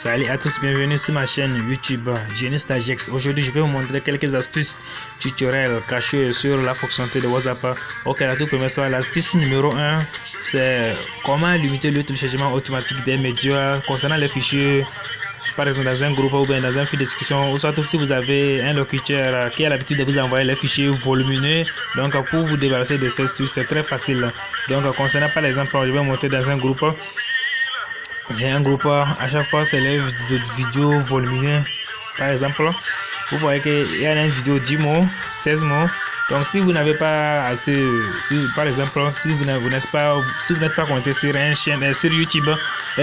Salut à tous, bienvenue sur ma chaîne YouTube GeniusStageX. Aujourd'hui, je vais vous montrer quelques astuces tutoriels cachées sur la fonctionnalité de WhatsApp. Ok, la toute première soit l'astuce numéro 1, c'est comment limiter le téléchargement automatique des médias concernant les fichiers, par exemple dans un groupe ou bien dans un fil de discussion, ou soit si vous avez un locuteur qui a l'habitude de vous envoyer les fichiers volumineux. Donc pour vous débarrasser de ces astuces, c'est très facile. Donc concernant par exemple, je vais monter dans un groupe. J'ai un groupe, à chaque fois c'est les vidéos volumineuses. Par exemple, vous voyez qu'il y a une vidéo 10 mots, 16 mots. Donc si vous n'avez pas assez, par exemple, si vous n'êtes pas connecté sur une chaîne, sur YouTube,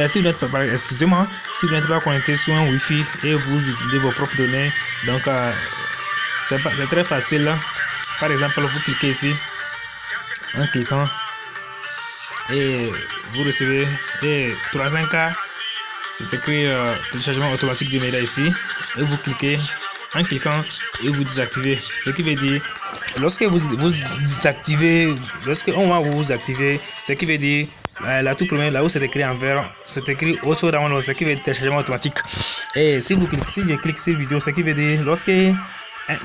si vous n'êtes pas, excusez-moi, si vous n'êtes pas connecté sur un Wi-Fi et vous utilisez vos propres données, donc c'est très facile. Par exemple, vous cliquez ici, en cliquant, et vous recevez 300K, c'est écrit téléchargement automatique des médias ici, et vous cliquez, en cliquant et vous désactivez, ce qui veut dire lorsque vous désactivez, lorsque on va vous activer, ce qui veut dire la toute première, là où c'est écrit en vert, c'est écrit auto download, ce qui veut dire téléchargement automatique. Et si je clique sur vidéo, ce qui veut dire lorsque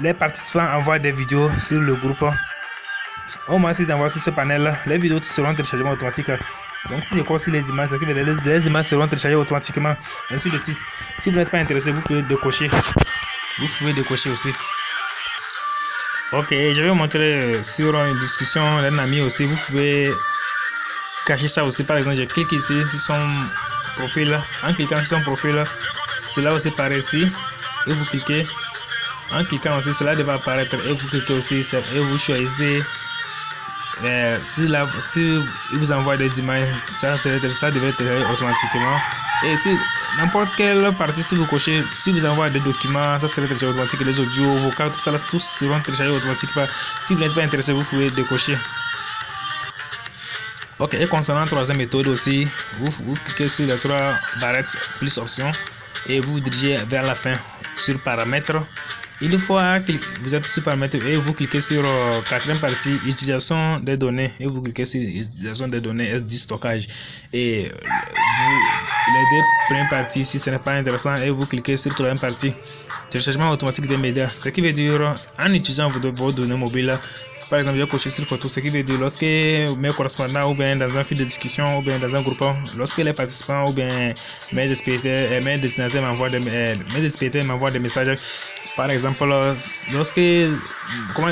les participants envoient des vidéos sur le groupe, au moins s'ils envoient sur ce panel, les vidéos seront téléchargées automatiquement. Donc si je crois sur les images, les images seront téléchargées automatiquement. Ainsi de suite. Si vous n'êtes pas intéressé, vous pouvez décocher. Vous pouvez décocher aussi. Ok, je vais vous montrer sur une discussion d'un ami aussi. Vous pouvez cacher ça aussi. Par exemple, je clique ici sur son profil. En cliquant sur son profil, cela aussi apparaît ici. Et vous cliquez. En cliquant aussi, cela devrait apparaître. Et vous cliquez aussi et vous choisissez. Si il vous envoie des images, ça devrait être automatiquement. Et si n'importe quelle partie, si vous cochez, si vous envoie des documents, ça serait téléchargé automatiquement. Les audios, vocaux, tout ça, tous seront téléchargés automatiquement. Si vous n'êtes pas intéressé, vous pouvez décocher. Ok, et concernant la troisième méthode aussi, vous cliquez sur les trois barrettes plus options et vous dirigez vers la fin sur paramètres. Une fois que vous êtes sur paramètres et vous cliquez sur quatrième partie, utilisation des données, et vous cliquez sur utilisation des données et du stockage. Et les deux premières parties, si ce n'est pas intéressant, et vous cliquez sur troisième partie, téléchargement automatique des médias. Ce qui veut dire en utilisant vos données mobiles. Par exemple, j'ai coché sur photo, ce qui veut dire lorsque mes correspondants ou bien dans un fil de discussion ou bien dans un groupe, lorsque les participants ou bien mes destinataires m'envoient des messages. Par exemple, lorsque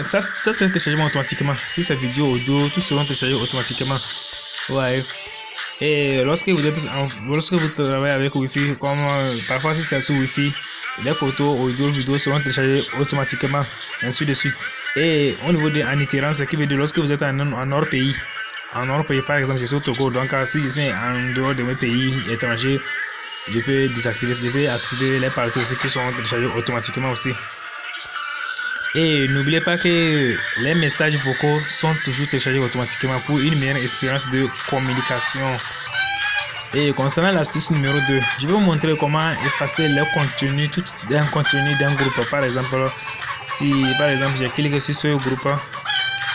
ça sera téléchargé automatiquement. Si c'est vidéo, audio, tout sera téléchargé automatiquement. Ouais. Et lorsque vous travaillez avec Wi-Fi, comme parfois si c'est sur Wi-Fi, les photos, audio, vidéo seront téléchargées automatiquement, ainsi de suite. Et au niveau de en itinérance, ce qui veut dire lorsque vous êtes en hors pays, par exemple, je suis au Togo, donc si je suis en dehors de mes pays étrangers, je peux désactiver, je peux activer les parties aussi qui seront téléchargées automatiquement aussi. Et n'oubliez pas que les messages vocaux sont toujours téléchargés automatiquement pour une meilleure expérience de communication. Et concernant l'astuce numéro 2, je vais vous montrer comment effacer le contenu, tout un contenu d'un groupe. Par exemple, si par exemple je clique sur ce groupe,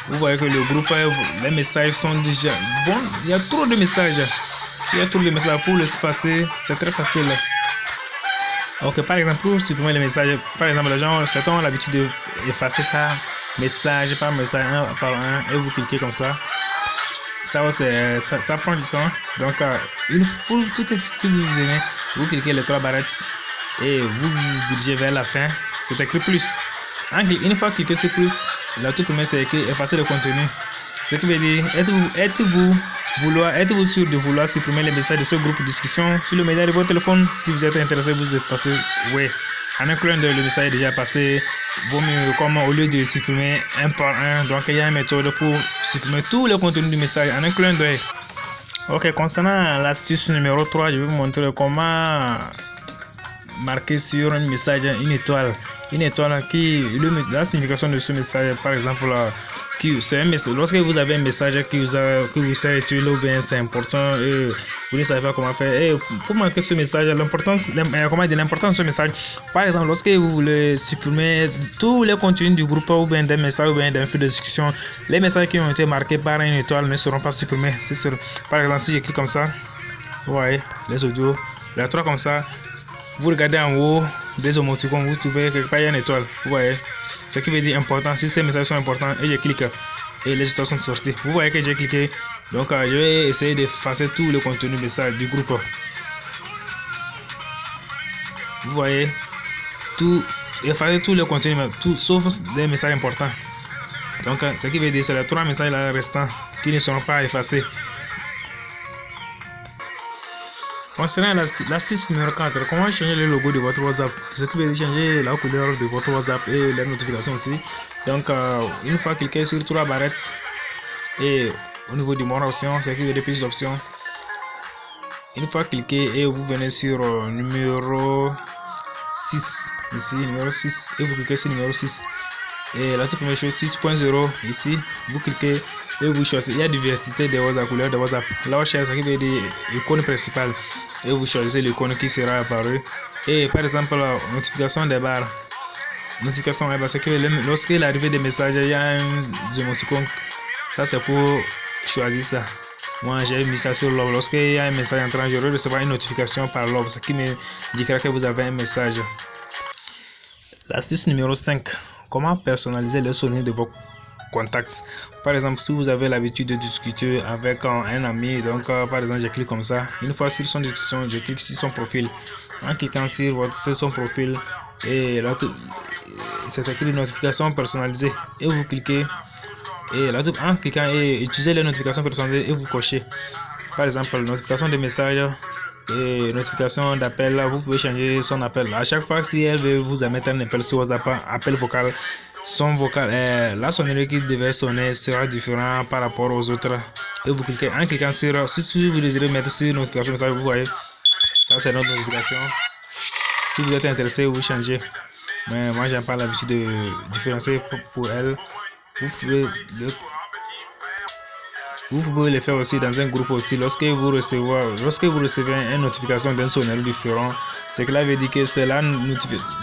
vous voyez que le groupe, les messages sont déjà bon. Il y a trop de messages. Pour l'espacer, c'est très facile. Ok, par exemple, pour supprimer les messages, par exemple, les gens certains ont l'habitude d'effacer ça message par message, un par un, et vous cliquez comme ça. Ça prend du temps. Donc, pour tout si vous aimez, vous cliquez les trois barrettes et vous dirigez vers la fin. C'est écrit plus. Une fois cliqué sur plus, la toute première c'est écrit effacer le contenu. Ce qui veut dire, êtes-vous sûr de vouloir supprimer les messages de ce groupe de discussion sur le média de votre téléphone? Si vous êtes intéressé, vous dépassez. Oui. En un clin d'œil, le message est déjà passé. Vaut mieux, comme au lieu de supprimer un par un. Donc, il y a une méthode pour supprimer tous les contenus du message en un clin d'œil. Ok, concernant l'astuce numéro 3, je vais vous montrer comment marquer sur un message une étoile. Une étoile la signification de ce message, par exemple, c'est un message. Lorsque vous avez un message que vous savez utile ou bien c'est important et vous ne savez pas comment faire, et pour marquer ce message, l'importance de ce message, par exemple, lorsque vous voulez supprimer tous les contenus du groupe ou bien d'un message ou bien d'un fil de discussion, les messages qui ont été marqués par une étoile ne seront pas supprimés. C'est sûr. Par exemple, si je clique comme ça, ouais, les audios, les trois comme ça, vous regardez en haut des émoticônes, vous trouvez quelque part il y a une étoile. Vous voyez, ce qui veut dire important. Si ces messages sont importants, et je clique et les étoiles sont sorties. Vous voyez que j'ai cliqué. Donc je vais essayer d'effacer tout le contenu message du groupe. Vous voyez, effacer tout le contenu, tout sauf des messages importants. Donc ce qui veut dire c'est les 3 messages là restants qui ne seront pas effacés. Concernant l'astuce numéro 4, comment changer le logo de votre WhatsApp? Ce qui veut dire changer la couleur de votre WhatsApp et les notifications aussi. Donc une fois cliquez sur 3 barrettes et au niveau du mode option, ce qui veut dire plus options. Une fois cliqué et vous venez sur numéro 6, ici numéro 6, et vous cliquez sur numéro 6. Et la toute première chose, 6.0, ici, vous cliquez et vous choisissez. Il y a diversité de WhatsApp, couleur de WhatsApp. Là, vous cherchez ce qui veut dire l'icône principale et vous choisissez l'icône qui sera apparue. Et par exemple, la notification des barres. Notification des barres, c'est que lorsqu'il arrive des messages, il y a un émoticône. Ça, c'est pour choisir ça. Moi, j'ai mis ça sur l'ob. Lorsqu'il y a un message entrant, je vais recevoir une notification par l'ob, ce qui me dira que vous avez un message. L'astuce numéro 5. Comment personnaliser les souvenirs de vos contacts? Par exemple, si vous avez l'habitude de discuter avec un ami, donc par exemple, je clique comme ça. Une fois sur son discussion, je clique sur son profil. En cliquant sur son profil, et là, c'est écrit notification personnalisée. Et vous cliquez. Et là, en cliquant et utilisez les notifications personnalisées et vous cochez. Par exemple, notification de messages et notification d'appel. Vous pouvez changer son appel. À chaque fois, si elle veut vous mettre un appel sur WhatsApp, appel vocal, son vocal, la sonnerie qui devait sonner sera différente par rapport aux autres. Et vous cliquez en cliquant sur, si vous désirez mettre sur notification message, vous voyez, ça c'est notre notification. Si vous êtes intéressé, vous changez. Mais moi, j'ai pas l'habitude de différencier pour elle. Vous pouvez le faire aussi dans un groupe aussi. Lorsque vous recevez une notification d'un sonnerie différent, c'est que là veut dire que cela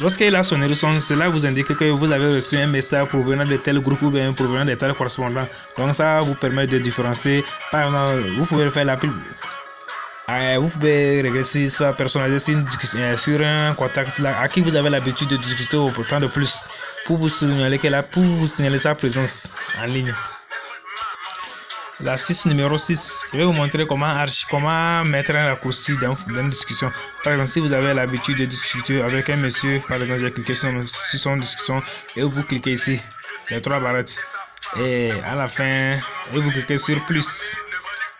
lorsque la sonnerie sonne, cela vous indique que vous avez reçu un message provenant de tel groupe ou bien provenant de tel correspondant. Donc ça vous permet de différencier. Par exemple, vous pouvez faire vous pouvez régresser ça, personnaliser sur un contact là, à qui vous avez l'habitude de discuter au temps de plus pour vous signaler sa présence en ligne. L'astuce numéro 6, je vais vous montrer comment mettre un raccourci dans une discussion. Par exemple, si vous avez l'habitude de discuter avec un monsieur, par exemple, j'ai cliqué sur son discussion et vous cliquez ici, les 3 barrettes. Et à la fin, et vous cliquez sur plus.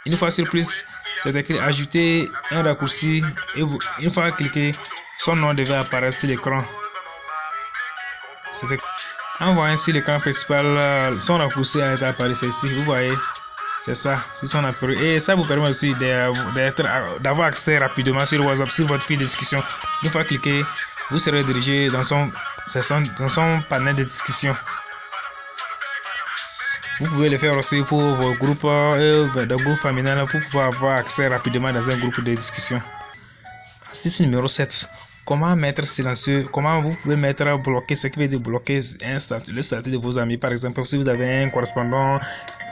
Une fois sur plus, c'est écrit ajouter un raccourci et une fois cliqué, son nom devait apparaître sur l'écran. En voyant sur l'écran principal, son raccourci a été apparu ici, vous voyez. C'est ça, c'est son apparu. Et ça vous permet aussi d'avoir accès rapidement sur WhatsApp, sur votre fil de discussion. Une fois cliqué, vous serez dirigé dans son panel de discussion. Vous pouvez le faire aussi pour vos groupes de groupes familiaux pour pouvoir avoir accès rapidement dans un groupe de discussion. Astuce numéro 7. Comment mettre silencieux? Comment vous pouvez mettre bloquer, ce qui veut dire bloquer le statut de vos amis. Par exemple, si vous avez un correspondant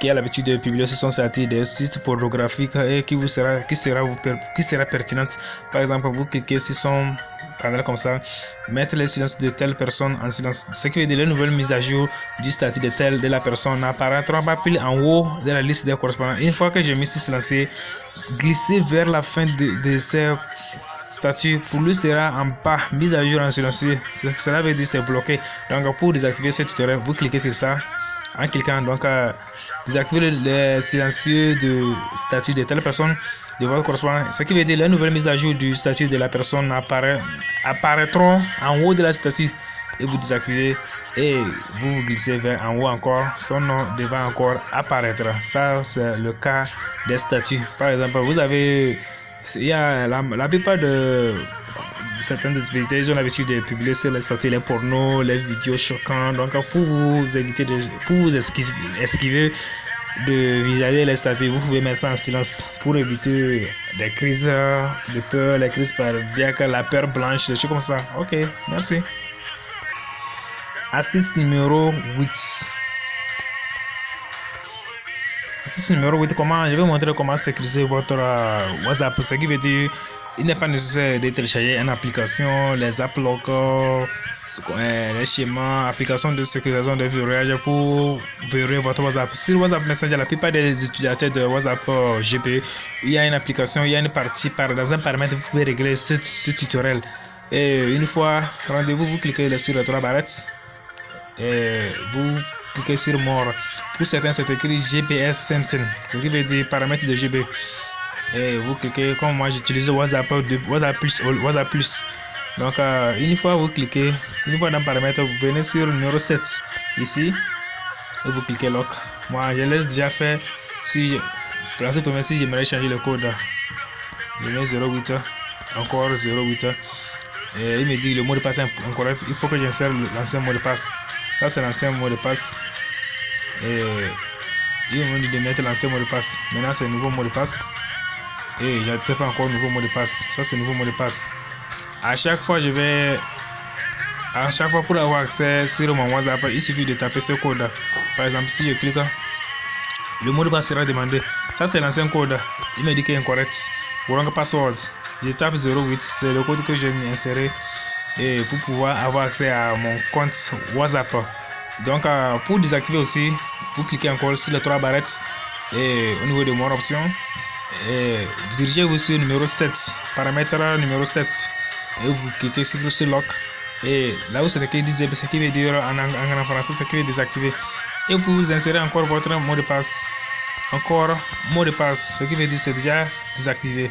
qui a l'habitude de publier sur son statut des sites pornographiques et qui sera pertinente. Par exemple, vous cliquez sur son panel comme ça, mettre le silence de telle personne en silence. Ce qui veut dire les nouvelles mises à jour du statut de la personne n'apparaîtront pas pile en haut de la liste des correspondants. Une fois que j'ai mis ce silencieux, glisser vers la fin de ces statut pour lui sera en bas, mise à jour en silencieux. Cela veut dire c'est bloqué. Donc pour désactiver ce tutoriel, vous cliquez sur ça. En cliquant, donc désactiver le silencieux de statut de telle personne de votre correspondant. Ce qui veut dire les nouvelles mises à jour du statut de la personne apparaîtront en haut de la statut et vous désactivez et vous glissez vers en haut encore. Son nom devant encore apparaître. Ça c'est le cas des statuts. Par exemple, vous avez il y a la plupart de certains dispositifs, ils ont l'habitude de publier sur les statuts les pornos, les vidéos choquantes. Donc pour vous esquiver de visualiser les statuts, vous pouvez mettre ça en silence pour éviter des crises de peur, les crises via la peur blanche, des choses comme ça. Ok, merci. Astuce numéro 8. Astuce numéro 8, je vais montrer comment sécuriser votre WhatsApp. Ce qui veut dire il n'est pas nécessaire de télécharger une application, les AppLocker, les schémas, applications de sécurisation de verrouillage pour verrouiller votre WhatsApp. Sur WhatsApp Messenger, la plupart des utilisateurs de WhatsApp GP, il y a une application, il y a une partie dans un paramètre, vous pouvez régler ce tutoriel. Et une fois rendez-vous, vous cliquez sur les 3 barrettes et vous cliquez sur More. Pour certains, c'est écrit GPS Setting, ce qui veut dire paramètres de GB. Et vous cliquez, comme moi j'utilise WhatsApp Plus. Donc une fois vous cliquez, une fois dans paramètres, vous venez sur le numéro 7 ici et vous cliquez Lock. Moi je l'ai déjà fait. Pour la toute première, si j'aimerais changer le code, je mets 08, encore 08 et il me dit le mot de passe est incorrect. Il faut que j'insère l'ancien mot de passe. Ça c'est l'ancien mot de passe et il me dit de mettre l'ancien mot de passe. Maintenant c'est le nouveau mot de passe. Et j'ai fait encore un nouveau mot de passe. Ça c'est le nouveau mot de passe. À chaque fois pour avoir accès sur mon WhatsApp, il suffit de taper ce code. Par exemple, si je clique, le mot de passe sera demandé. Ça c'est l'ancien code. Il me dit qu'il est incorrect. Wrong password. Je tape 08. C'est le code que je vais insérer et pour pouvoir avoir accès à mon compte WhatsApp. Donc pour désactiver aussi, vous cliquez encore sur les 3 barrettes et au niveau de mon option. Et vous dirigez-vous sur numéro 7, paramètre numéro 7 et vous cliquez sur Lock et là où c'est écrit Disable, ce qui veut dire en français ce qui veut désactiver, et vous insérez encore votre mot de passe, encore mot de passe, ce qui veut dire c'est déjà désactivé.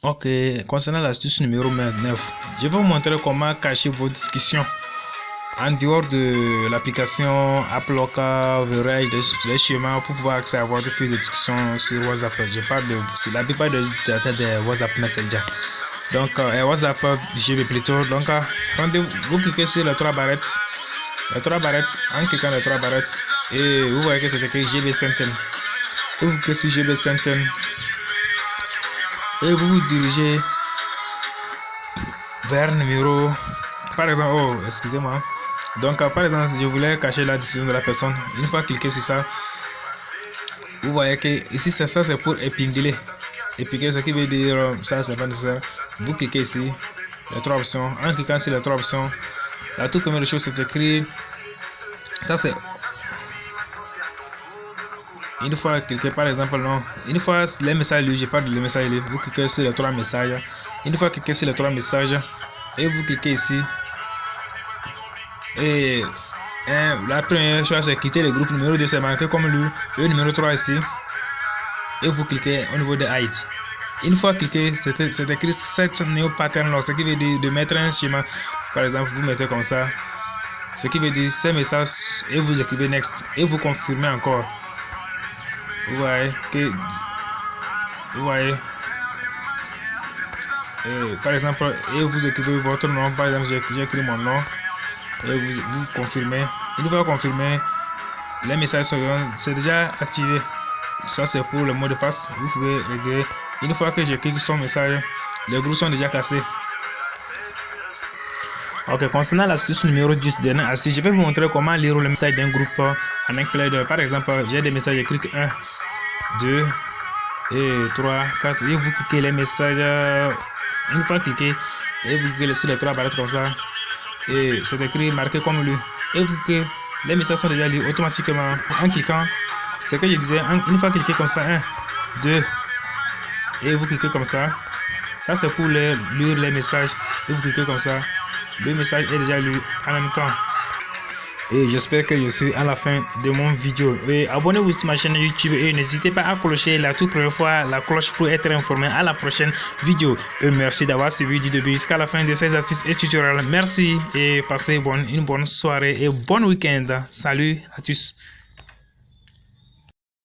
Ok, concernant l'astuce numéro 9, je vais vous montrer comment cacher vos discussions en dehors de l'application AppLocker, verrouillage, les schémas pour pouvoir accéder à votre fil de discussion sur WhatsApp. Je parle de la plupart des utilisateurs de WhatsApp Messenger. Donc WhatsApp GB plutôt. Donc vous cliquez sur les 3 barrettes. En cliquant les 3 barrettes et vous voyez que c'est écrit GB Setting. Et vous cliquez sur GB Setting et vous vous dirigez vers le numéro, par exemple, excusez-moi. Donc par exemple, si je voulais cacher la décision de la personne, une fois cliqué sur ça, vous voyez que ici ça c'est pour épingler, ce qui veut dire ça c'est pas nécessaire. Vous cliquez ici les 3 options. En cliquant sur les 3 options, la toute première chose c'est écrit, ça c'est une fois cliqué, par exemple, non, une fois les messages lus, je parle de les messages lus, vous cliquez sur les 3 messages. Une fois cliqué sur les 3 messages et vous cliquez ici. Et la première chose c'est quitter le groupe. Numéro 2 c'est marqué comme le numéro 3 ici et vous cliquez au niveau de height. Une fois cliqué, c'est écrit set new pattern lock, ce qui veut dire de mettre un schéma. Par exemple, vous mettez comme ça, ce qui veut dire ces messages et vous écrivez next et vous confirmez encore. Vous voyez que par exemple, et vous écrivez votre nom. Par exemple, j'ai écrit mon nom et vous confirmez. Une fois confirmé, les messages seront déjà activés. Ça c'est pour le mot de passe. Vous pouvez régler. Une fois que je clique sur message, les groupes sont déjà cassés. Ok, concernant l'astuce numéro 10, dernière astuce, je vais vous montrer comment lire le message d'un groupe en un clin d'œil. Par exemple, j'ai des messages, je clique 1, 2 et 3, 4 et vous cliquez les messages. Une fois cliqué et vous cliquez sur les 3 barrettes comme ça et c'est écrit marqué comme lu et vous cliquez, les messages sont déjà lus automatiquement en cliquant. C'est ce que je disais, une fois cliqué comme ça, 1, 2 et vous cliquez comme ça. Ça c'est pour lire les messages et vous cliquez comme ça. Le message est déjà lu en même temps. Et j'espère que je suis à la fin de mon vidéo. Et abonnez-vous sur ma chaîne YouTube et n'hésitez pas à clocher la toute première fois la cloche pour être informé à la prochaine vidéo. Et merci d'avoir suivi du début jusqu'à la fin de ces astuces et tutoriels. Merci et passez une bonne soirée et bon week-end. Salut à tous.